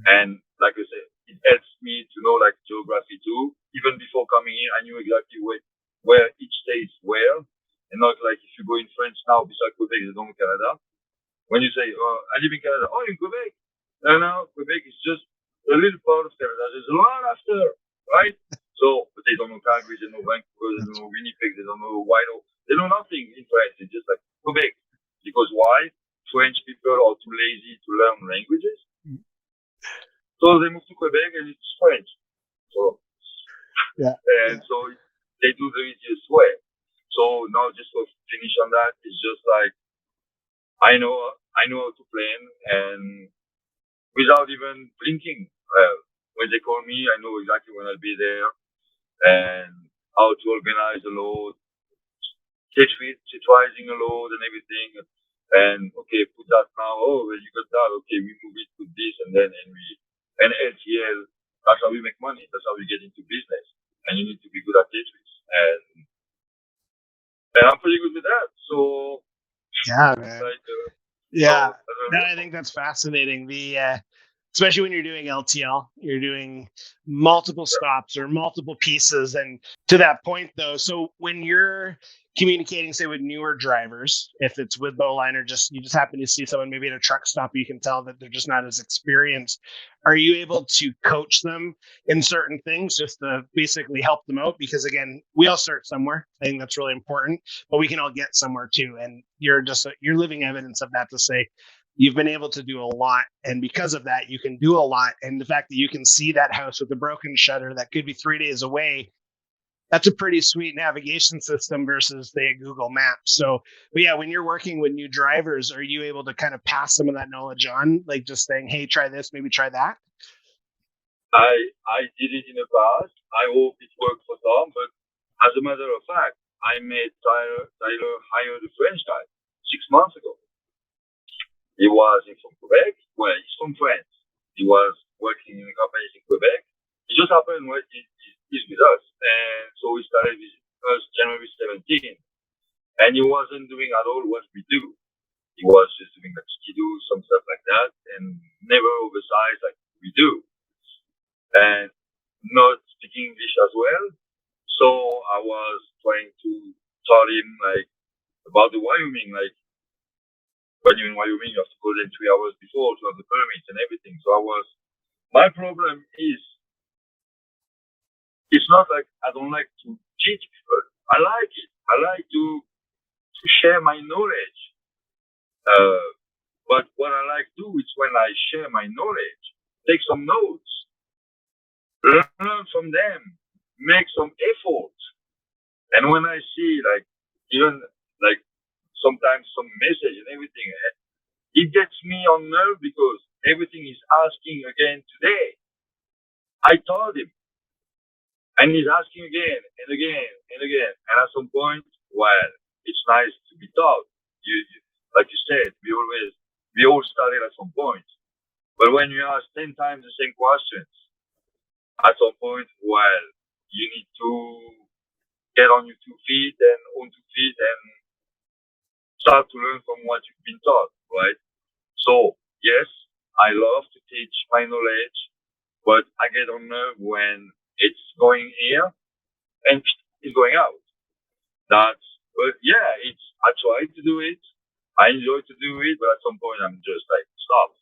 And like I said, it helps me to know like geography too. Even before coming in, I knew exactly where each state is where, and not like if you go in France now, beside Quebec, they don't know Canada. When you say, oh, I live in Canada, oh, in Quebec. No, Quebec is just a little part of Canada. There's a lot after, right? So, but they don't know Calgary, they don't know Vancouver, they don't know Winnipeg, they don't know Whitehall. They know nothing in France. It's just like Quebec. Because why? French people are too lazy to learn languages. So they move to Quebec and it's French. So, yeah. And so they do the easiest way. So now just to finish on that, it's just like, I know how to plan, and without even blinking, when they call me, I know exactly when I'll be there, and how to organize the load, situating a load and everything, and okay, put that now. Oh, well, you got that. Okay, we move it to this, and then and LTL. That's how we make money. That's how we get into business, and you need to be good at Tetris, and I'm pretty good with that. So yeah, man. like, yeah, no, I think that's fascinating. Especially when you're doing LTL, you're doing multiple stops or multiple pieces. And to that point, though, so when you're communicating, say, with newer drivers, if it's with Bowline or you just happen to see someone maybe at a truck stop, you can tell that they're just not as experienced. Are you able to coach them in certain things just to basically help them out? Because again, we all start somewhere. I think that's really important, but we can all get somewhere too. And you're living evidence of that to say, you've been able to do a lot. And because of that, you can do a lot. And the fact that you can see that house with a broken shutter that could be 3 days away, that's a pretty sweet navigation system versus, say, a Google Maps. So, but yeah, when you're working with new drivers, are you able to kind of pass some of that knowledge on? Like just saying, hey, try this, maybe try that? I did it in the past. I hope it worked for Tom, but as a matter of fact, I made Tyler hire the French guy 6 months ago. He was from Quebec. Well, he's from France. He was working in a company in Quebec. He just happened he's with us. And so he started with us January 17th. And he wasn't doing at all what we do. He was just doing like skidoo, some stuff like that, and never oversized like we do. And not speaking English as well. So I was trying to tell him like about the Wyoming, like when you're in Wyoming, you have to go there 3 hours before to have the permits and everything. So my problem is, it's not like I don't like to teach people. I like it. I like to share my knowledge. But what I like to do is when I share my knowledge, take some notes, learn from them, make some effort. And when I see like even like sometimes some message and everything, it gets me on nerve because everything is asking again today. I told him, and he's asking again and again and again. And at some point, well, it's nice to be taught. You like you said, we all started at some point. But when you ask 10 times the same questions, at some point, well, you need to get on your 2 feet and on 2 feet and start to learn from what you've been taught, right? So yes, I love to teach my knowledge, but I get on nerve when it's going here and it's going out. But yeah, I try to do it. I enjoy to do it, but at some point I'm just like, stop.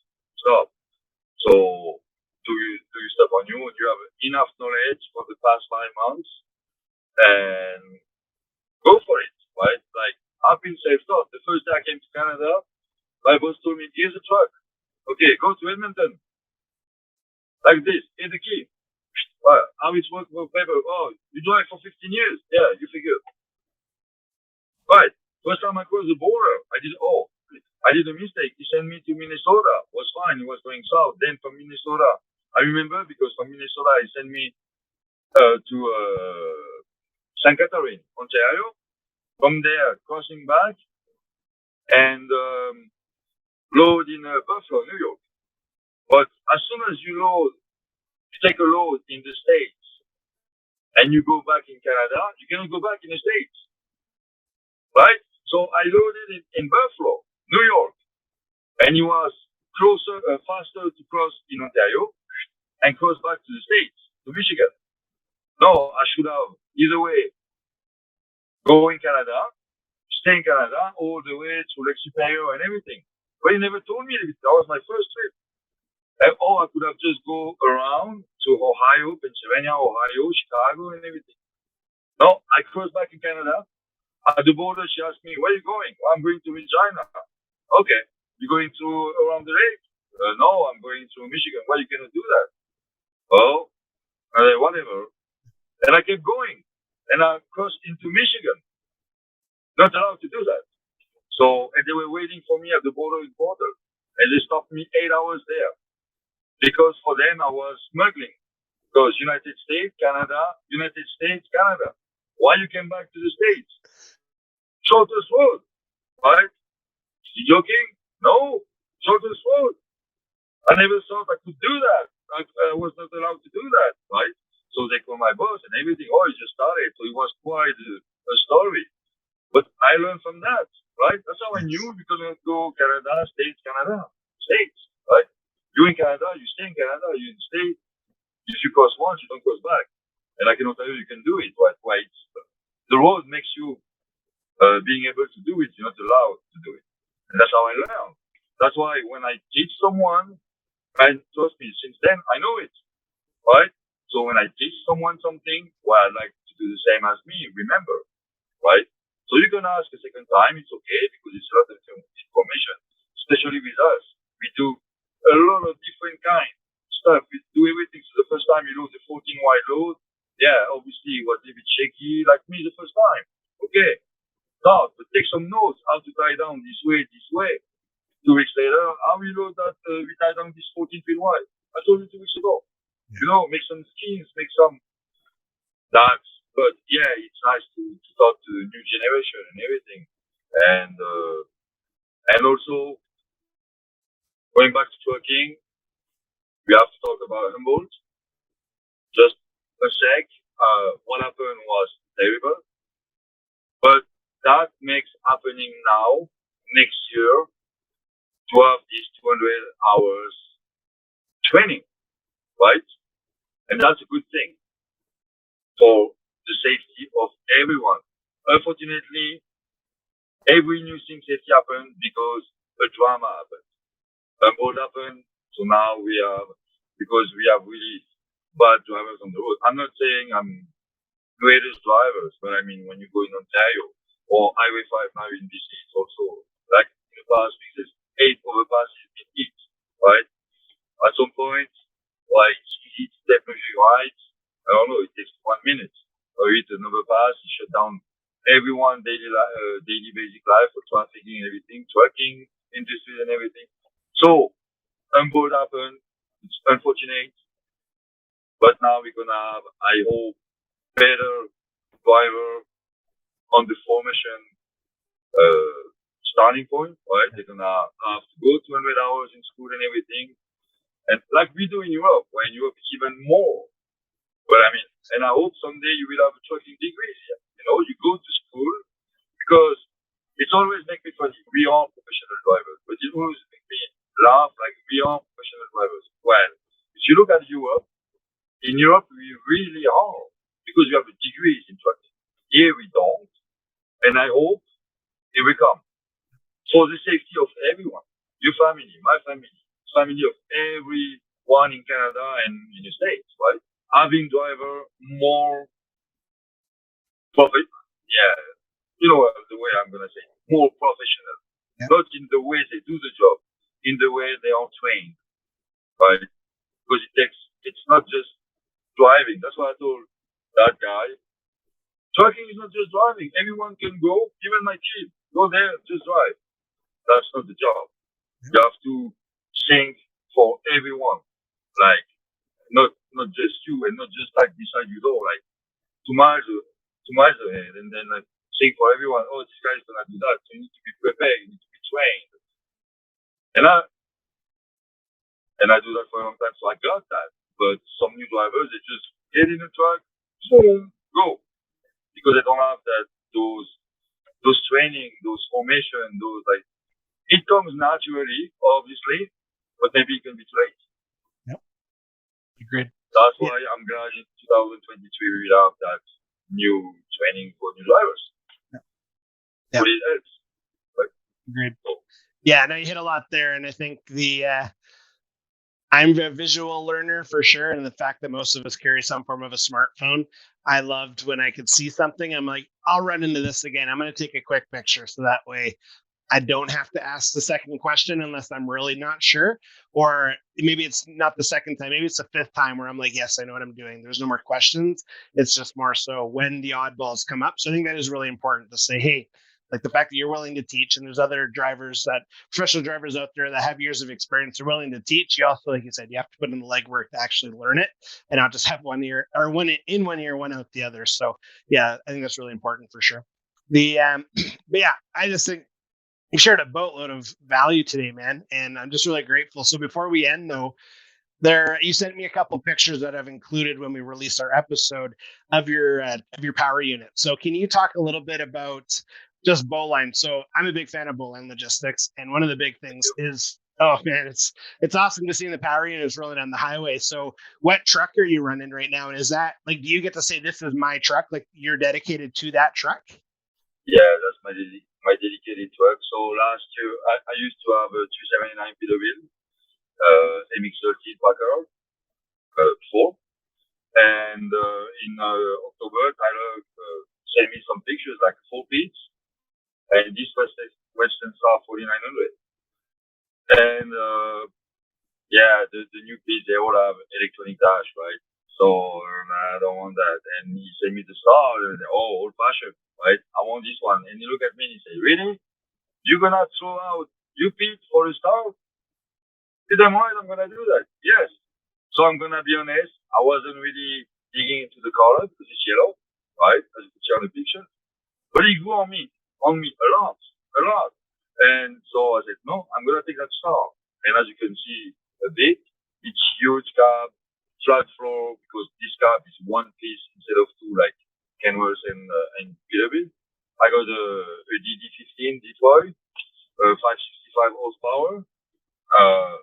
So do you stuff on you? You have enough knowledge for the past 5 months and go for it, right? Like I've been self-taught. The first day I came to Canada, my boss told me, here's a truck. Okay, go to Edmonton. Like this, here's the key. How it's work for paper? Oh, you drive for 15 years. Yeah, you figure. Right. First time I crossed the border, I did a mistake. He sent me to Minnesota. Was fine. He was going south. Then from Minnesota, I remember because from Minnesota he sent me to St. Catherine, Ontario. From there, crossing back and load in Buffalo, New York. But as soon as you take a load in the States and you go back in Canada, you cannot go back in the States. Right? So I loaded in Buffalo, New York, and it was faster to cross in Ontario and cross back to the States, to Michigan. No, I should have either way go in Canada, stay in Canada all the way to Lake Superior and everything. But he never told me that was my first trip. Or I could have just go around to Ohio, Pennsylvania, Ohio, Chicago, and everything. No, I crossed back in Canada. At the border, she asked me, where are you going? Well, I'm going to Regina. Okay. You're going to around the lake? No, I'm going to Michigan. Why you cannot do that? Oh, whatever. And I kept going. And I crossed into Michigan. Not allowed to do that. So, and they were waiting for me at the border. And they stopped me 8 hours there. Because for them, I was smuggling. Because United States, Canada. Why you came back to the States? Shortest road, right? You joking? No, shortest road. I never thought I could do that. I was not allowed to do that, right? So they called my boss and everything. Oh, he just started. So it was quite a story. But I learned from that, right? That's how I knew we couldn't go Canada, States, right? You in Canada, you stay in Canada, you stay. If you cross once, you don't cross back. And I cannot tell you can do it, right? Why? The road makes you being able to do it, you're not allowed to do it. And that's how I learned. That's why when I teach someone, and trust me, since then I know it, right? So when I teach someone something, well, I'd like to do the same as me, remember, right? So you can ask a second time, it's okay, because it's a lot of information, especially with us. We do a lot of different kind of stuff. We do everything. So the first time you load the 14 wide load, yeah, obviously it was a bit shaky, like me the first time. Okay. Start, but take some notes how to tie down this way. 2 weeks later, how we load that we tie down this 14 feet wide. I told you 2 weeks ago. Yeah. Make some skins, make some that. But yeah, it's nice to talk to the new generation and everything. And also going back to trucking, we have to talk about Humboldt. Just a sec. What happened was terrible. But that makes happening now, next year, to have these 200 hours training, right? And that's a good thing for the safety of everyone. Unfortunately, every new thing safety happened because a drama happened. What happened? So now because we have really bad drivers on the road. I'm not saying I'm greatest drivers, but I mean, when you go in Ontario, or Highway 5 now in BC, it's also like in the past weeks, 8 overpasses been hit, right? At some point, like it's definitely right. I don't know, it takes 1 minute. Or hit an overpass, you shut down everyone daily basic life for trafficking and everything, trucking, industry and everything. So, Humboldt happened. It's unfortunate. But now we're gonna have, I hope, better driver on the formation starting point, right? They're gonna have to go 200 hours in school and everything, and like we do in Europe, where in Europe it's even more. But I mean, and I hope someday you will have a trucking degree here. You go to school because it's always make me funny. We are professional drivers, but it always make me In Europe, we really are because we have a degree in trucking. Here we don't, and I hope it will come for the safety of everyone, your family, my family, family of everyone in Canada and in the States, right? Having driver more profit, yeah, you know the way I'm gonna say, more professional, not in the way they do the job, in the way they are trained, right? Because it's not just driving. That's what I told that guy. Trucking is not just driving. Everyone can go, even my kid, go there, just drive. That's not the job. You have to think for everyone, like not just you and not just like beside your door, like 2 miles ahead, and then like think for everyone. Oh, this guy's gonna do that. So you need to be prepared. You need to be trained. And I do that for a long time, so I got that. But some new drivers, they just get in the truck, boom, go, because they don't have those training, those formation, those like it comes naturally, obviously, but maybe it can be too late. Yep. Agreed. That's why I'm glad in 2023 we have that new training for new drivers. Yeah. But it helps. Right? Agreed. Yeah, no, you hit a lot there, and I think I'm a visual learner for sure, and the fact that most of us carry some form of a smartphone, I loved when I could see something. I'm like, I'll run into this again. I'm going to take a quick picture, so that way I don't have to ask the second question unless I'm really not sure. Or maybe it's not the second time, maybe it's the fifth time where I'm like, yes, I know what I'm doing. There's no more questions. It's just more so when the oddballs come up. So I think that is really important to say, hey, like the fact that you're willing to teach, and there's other professional drivers out there that have years of experience are willing to teach. You also, like you said, you have to put in the legwork to actually learn it and not just have one ear or one in one ear, one out the other. So yeah, I think that's really important for sure. But yeah, I just think you shared a boatload of value today, man, and I'm just really grateful. So before we end, though, you sent me a couple pictures that I've included when we released our episode of your power unit. So can you talk a little bit about just Bowline? So I'm a big fan of Bowline Logistics, and one of the big things is, oh man, it's awesome to see the power units rolling down the highway. So what truck are you running right now? And is that like, do you get to say this is my truck? Like you're dedicated to that truck? Yeah, that's my dedicated truck. So last year I used to have a 279 Peterbilt, MX-13 Packard before, and in October Tyler sent me some pictures like 4 pits, and this was Western Star 4900, and the new pits, they all have electronic dash, right? So I don't want that. And he sent me the Star, and old fashioned, right? I want this one. And he looked at me and he said, really? You're gonna throw out your pit for a Star? I said, I'm right, I'm gonna do that. Yes. So I'm gonna be honest, I wasn't really digging into the color because it's yellow, right? As you can see on the picture. But he grew on me a lot. And so I said, no, I'm gonna take that Star. And as you can see a bit, it's huge cab, flat floor, because this cab is one piece instead of two, like Kenworth and Peterbilt. I got a DD15 Detroit, 565 horsepower,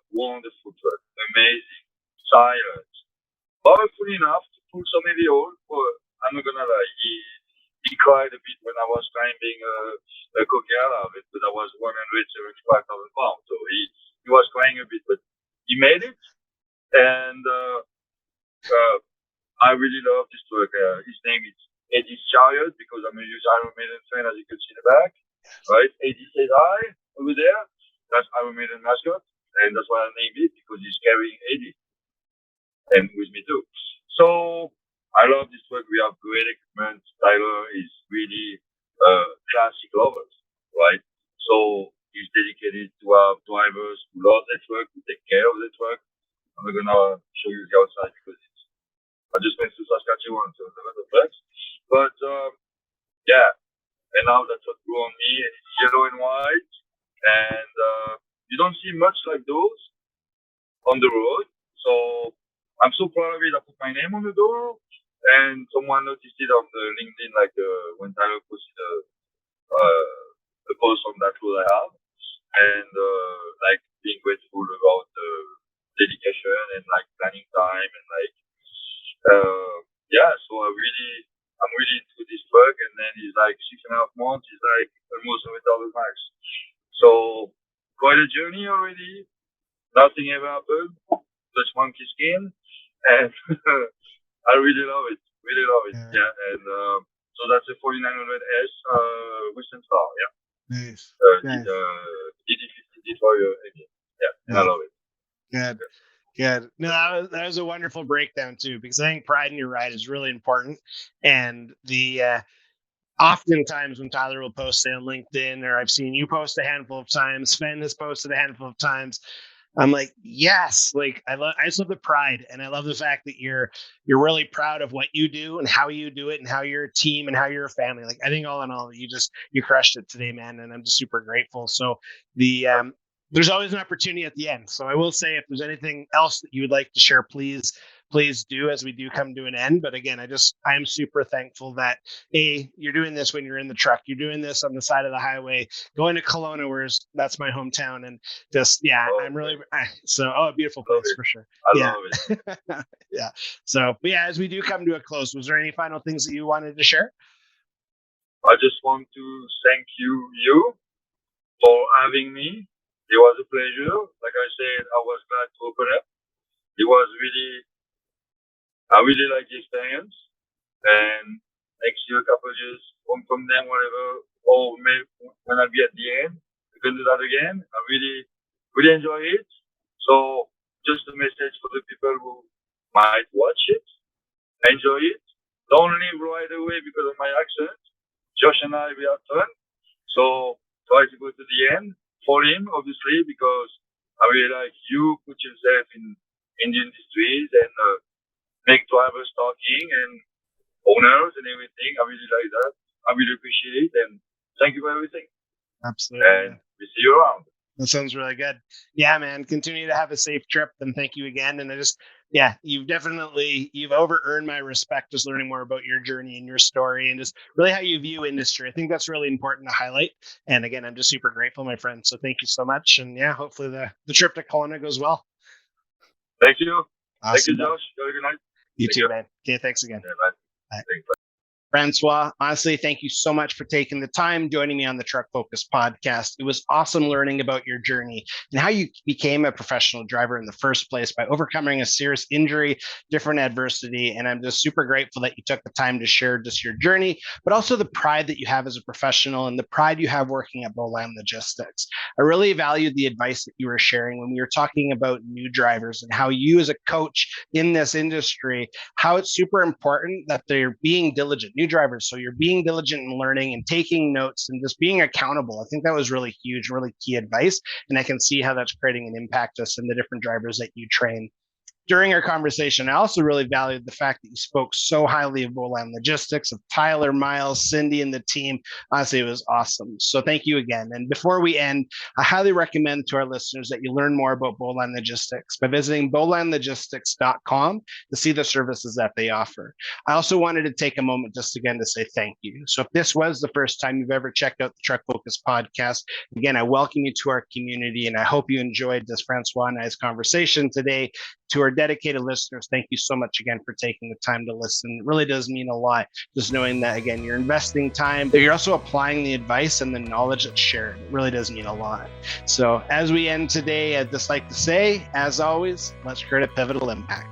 wonderful truck, amazing, silent, powerful enough to pull some heavy oil. But I'm not gonna lie, he cried a bit when I was climbing a Coquillard of it, but I was 175,000 pounds, so he was crying a bit, but he made it, and I really love this truck. His name is Eddie's Chariot because I'm a huge Iron Maiden fan, as you can see in the back, right? Eddie says hi over there. That's Iron Maiden mascot, and that's why I named it because he's carrying Eddie and with me too. So I love this truck. We have great equipment. Tyler is really classic lovers, right? So he's dedicated to have drivers who love the truck, who take care of the truck. I'm not gonna show you the outside because I just went to Saskatchewan to the trucks. But yeah, and now that truck grew on me, and it's yellow and white, and you don't see much like those on the road. So I'm so proud of it. I put my name on the door, and someone noticed it on the LinkedIn, like when Tyler posted the post on that road I have, and like being grateful about the dedication and like planning time and like Yeah, so I'm really into this truck, and then it's like 6.5 months. It's like almost 100,000 miles. So quite a journey already. Nothing ever happened. Just monkey skin, and I really love it. Really love it. Yeah, and so that's a 4900S Western Star. Yeah, Nice. DD15 Detroit engine. Yeah, and I love it. Good. Good. No, that was a wonderful breakdown too, because I think pride in your ride is really important. And the oftentimes when Tyler will post, say on LinkedIn, or I've seen you post a handful of times, Sven has posted a handful of times, I'm like, yes, like I just love the pride, and I love the fact that you're really proud of what you do and how you do it and how you're a team and how you're a family. Like I think all in all, you crushed it today, man, and I'm just super grateful. So the there's always an opportunity at the end. So I will say, if there's anything else that you would like to share, please do, as we do come to an end. But again, I am super thankful that you're doing this when you're in the truck. You're doing this on the side of the highway, going to Kelowna, that's my hometown, and just I'm really a beautiful place for sure. I love it. Yeah. So, but yeah, as we do come to a close, was there any final things that you wanted to share? I just want to thank you for having me. It was a pleasure. Like I said, I was glad to open up. It was I really like the experience. And next year, a couple of years from then, whatever, or maybe when I'll be at the end, we can do that again. I really enjoy it. So just a message for the people who might watch it. Enjoy it. Don't leave right away because of my accent. Josh and I, we have fun. So try to go to the end for him, obviously, because I really like you put yourself in the industries and make drivers talking and owners and everything. I really like that. I really appreciate it, and thank you for everything. Absolutely. And we see you around. That sounds really good. Yeah, man. Continue to have a safe trip, and thank you again. And you've over-earned my respect, just learning more about your journey and your story and just really how you view industry. I think that's really important to highlight. And again, I'm just super grateful, my friend. So thank you so much. And yeah, hopefully the trip to Kelowna goes well. Thank you. Awesome. Thank you, Josh. Have a good night. You too, man. Okay, thanks again. Yeah, bye. Thanks. Francois, honestly, thank you so much for taking the time joining me on the Truck Focus podcast. It was awesome learning about your journey and how you became a professional driver in the first place by overcoming a serious injury, different adversity. And I'm just super grateful that you took the time to share just your journey, but also the pride that you have as a professional and the pride you have working at Bowline Logistics. I really valued the advice that you were sharing when we were talking about new drivers and how you as a coach in this industry, how it's super important that they're being diligent. New drivers, so you're being diligent in learning and taking notes and just being accountable. I think that was really huge, really key advice, and I can see how that's creating an impact us in the different drivers that you train. During our conversation, I also really valued the fact that you spoke so highly of Bowline Logistics, of Tyler, Miles, Cindy, and the team. Honestly, it was awesome. So thank you again. And before we end, I highly recommend to our listeners that you learn more about Bowline Logistics by visiting bowlinelogistics.com to see the services that they offer. I also wanted to take a moment just again to say thank you. So if this was the first time you've ever checked out the Truck Focus podcast, again, I welcome you to our community, and I hope you enjoyed this Francois and I's conversation today. To our dedicated listeners, thank you so much again for taking the time to listen. It really does mean a lot, just knowing that, again, you're investing time, but you're also applying the advice and the knowledge that's shared. It really does mean a lot. So as we end today, I'd just like to say, as always, let's create a pivotal impact.